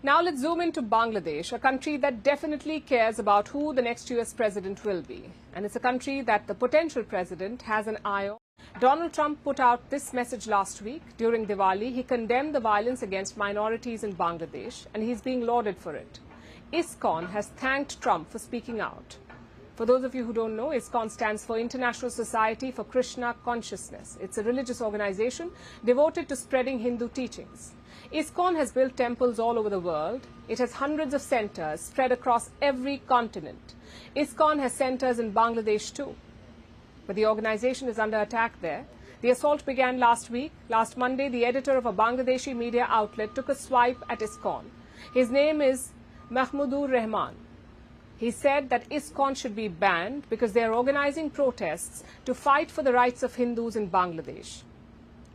Now let's zoom into Bangladesh, a country that definitely cares about who the next US president will be. And it's a country that the potential president has an eye on. Donald Trump put out this message last week. During Diwali, he condemned the violence against minorities in Bangladesh, and he's being lauded for it. ISKCON has thanked Trump for speaking out. For those of you who don't know, ISKCON stands for International Society for Krishna Consciousness. It's a religious organization devoted to spreading Hindu teachings. ISKCON has built temples all over the world. It has hundreds of centers spread across every continent. ISKCON has centers in Bangladesh too. But the organization is under attack there. The assault began last week. Last Monday, the editor of a Bangladeshi media outlet took a swipe at ISKCON. His name is Mahmoudur Rahman. He said that ISKCON should be banned because they are organizing protests to fight for the rights of Hindus in Bangladesh.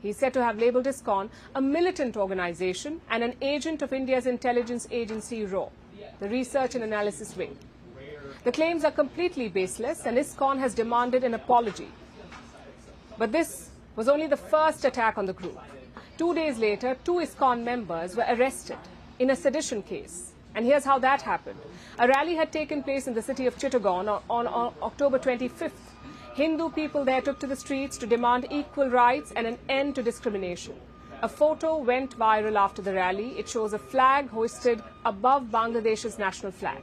He is said to have labeled ISKCON a militant organization and an agent of India's intelligence agency RAW, the Research and Analysis Wing. The claims are completely baseless, and ISKCON has demanded an apology. But this was only the first attack on the group. 2 days later, 2 ISKCON members were arrested in a sedition case. And here's how that happened. A rally had taken place in the city of Chittagong on October 25th. Hindu people there took to the streets to demand equal rights and an end to discrimination. A photo went viral after the rally. It shows a flag hoisted above Bangladesh's national flag.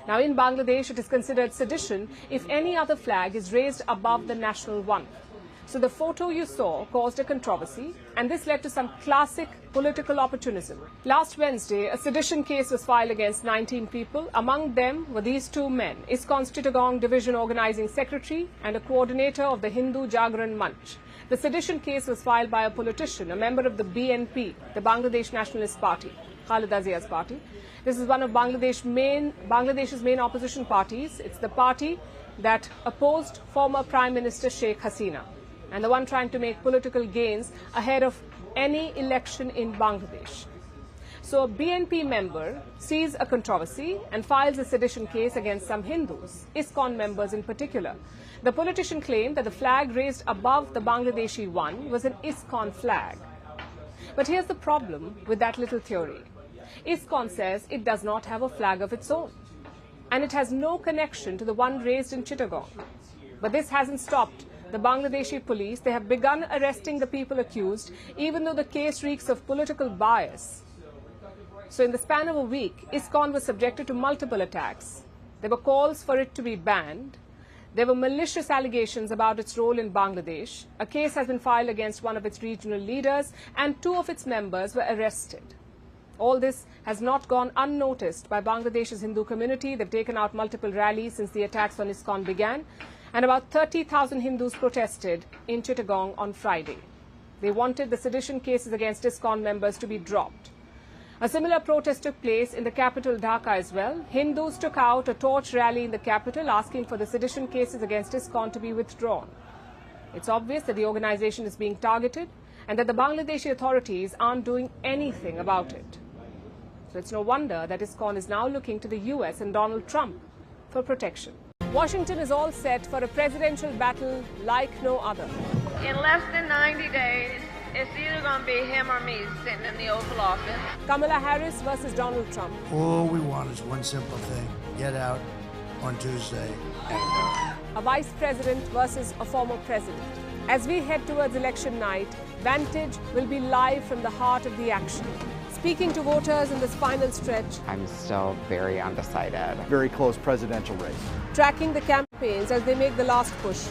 Now, in Bangladesh, it is considered sedition if any other flag is raised above the national one. So the photo you saw caused a controversy, and this led to some classic political opportunism. Last Wednesday, a sedition case was filed against 19 people. Among them were these 2 men, ISKCON's Chittagong Division Organizing Secretary and a coordinator of the Hindu Jagran Manch. The sedition case was filed by a politician, a member of the BNP, the Bangladesh Nationalist Party, Khaleda Zia's party. This is one of Bangladesh's main opposition parties. It's the party that opposed former Prime Minister Sheikh Hasina, and the one trying to make political gains ahead of any election in Bangladesh. So a BNP member sees a controversy and files a sedition case against some Hindus, ISKCON members in particular. The politician claimed that the flag raised above the Bangladeshi one was an ISKCON flag. But here's the problem with that little theory. ISKCON says it does not have a flag of its own, and it has no connection to the one raised in Chittagong. But this hasn't stopped the Bangladeshi police. They have begun arresting the people accused, even though the case reeks of political bias. So in the span of a week, ISKCON was subjected to multiple attacks. There were calls for it to be banned. There were malicious allegations about its role in Bangladesh. A case has been filed against one of its regional leaders, and 2 of its members were arrested. All this has not gone unnoticed by Bangladesh's Hindu community. They've taken out multiple rallies since the attacks on ISKCON began, and about 30,000 Hindus protested in Chittagong on Friday. They wanted the sedition cases against ISKCON members to be dropped. A similar protest took place in the capital Dhaka as well. Hindus took out a torch rally in the capital asking for the sedition cases against ISKCON to be withdrawn. It's obvious that the organization is being targeted and that the Bangladeshi authorities aren't doing anything about it. So it's no wonder that ISKCON is now looking to the US and Donald Trump for protection. Washington is all set for a presidential battle like no other. In less than 90 days, it's either going to be him or me sitting in the Oval Office. Kamala Harris versus Donald Trump. All we want is one simple thing: get out on Tuesday. A vice president versus a former president. As we head towards election night, Vantage will be live from the heart of the action, speaking to voters in this final stretch. I'm still very undecided. Very close presidential race. Tracking the campaigns as they make the last push.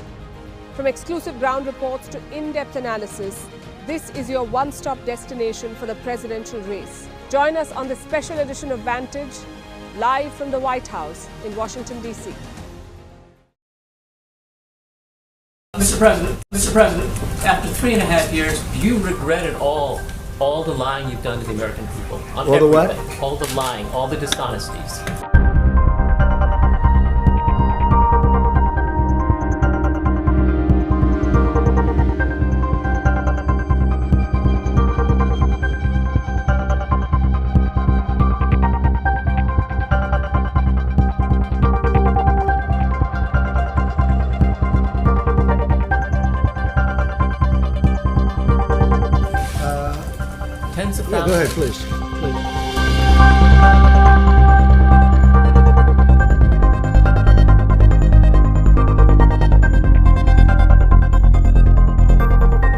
From exclusive ground reports to in-depth analysis, this is your one-stop destination for the presidential race. Join us on this special edition of Vantage, live from the White House in Washington, D.C. Mr. President, after 3.5 years, do you regret it all the lying you've done to the American people? On All the what? everything? All the lying, all the dishonesties. Tens of thousands. Go ahead, please.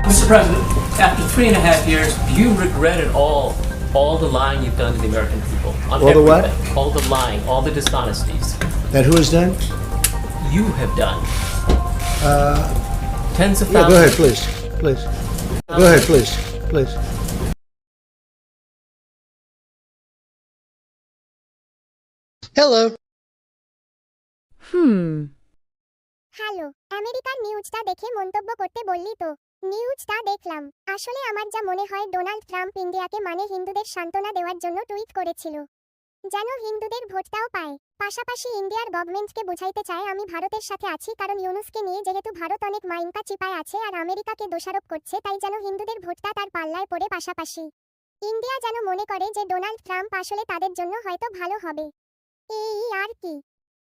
Mr. President, after 3.5 years, do you regret at all the lying you've done to the American people? On All the what? everything. All the lying, all the dishonesties That who has done? you have done. Tens of Yeah, thousands. go ahead, please. Please. Go ahead, please. Please. Hello. Hello, আমেরিকার নিউজটা দেখে মন্তব্য করতে বললি তো? নিউজটা দেখলাম। আসলে আমার যা মনে হয় ডোনাল্ড ট্রাম্প ইন্ডিয়াকে মানে হিন্দুদের সান্ত্বনা দেওয়ার জন্য টুইট করেছিল, যেন হিন্দুদের ভোটটাও পায়। পাশাপাশি ইন্ডিয়ার গভর্নমেন্টকে বুঝাইতে চায় আমি ভারতের সাথে আছি, কারণ ইউনুসকে নিয়ে যেহেতু ভারত অনেক মাইনকা চিপায় আছে আর আমেরিকাকে দোষারোপ করছে, তাই যেন হিন্দুদের ভোটটা তার পাল্লায় পড়ে। পাশাপাশি ইন্ডিয়া যেন মনে করে যে ডোনাল্ড ট্রাম্প আসলে তাদের জন্য হয়তো ভালো হবে। এই আর কি।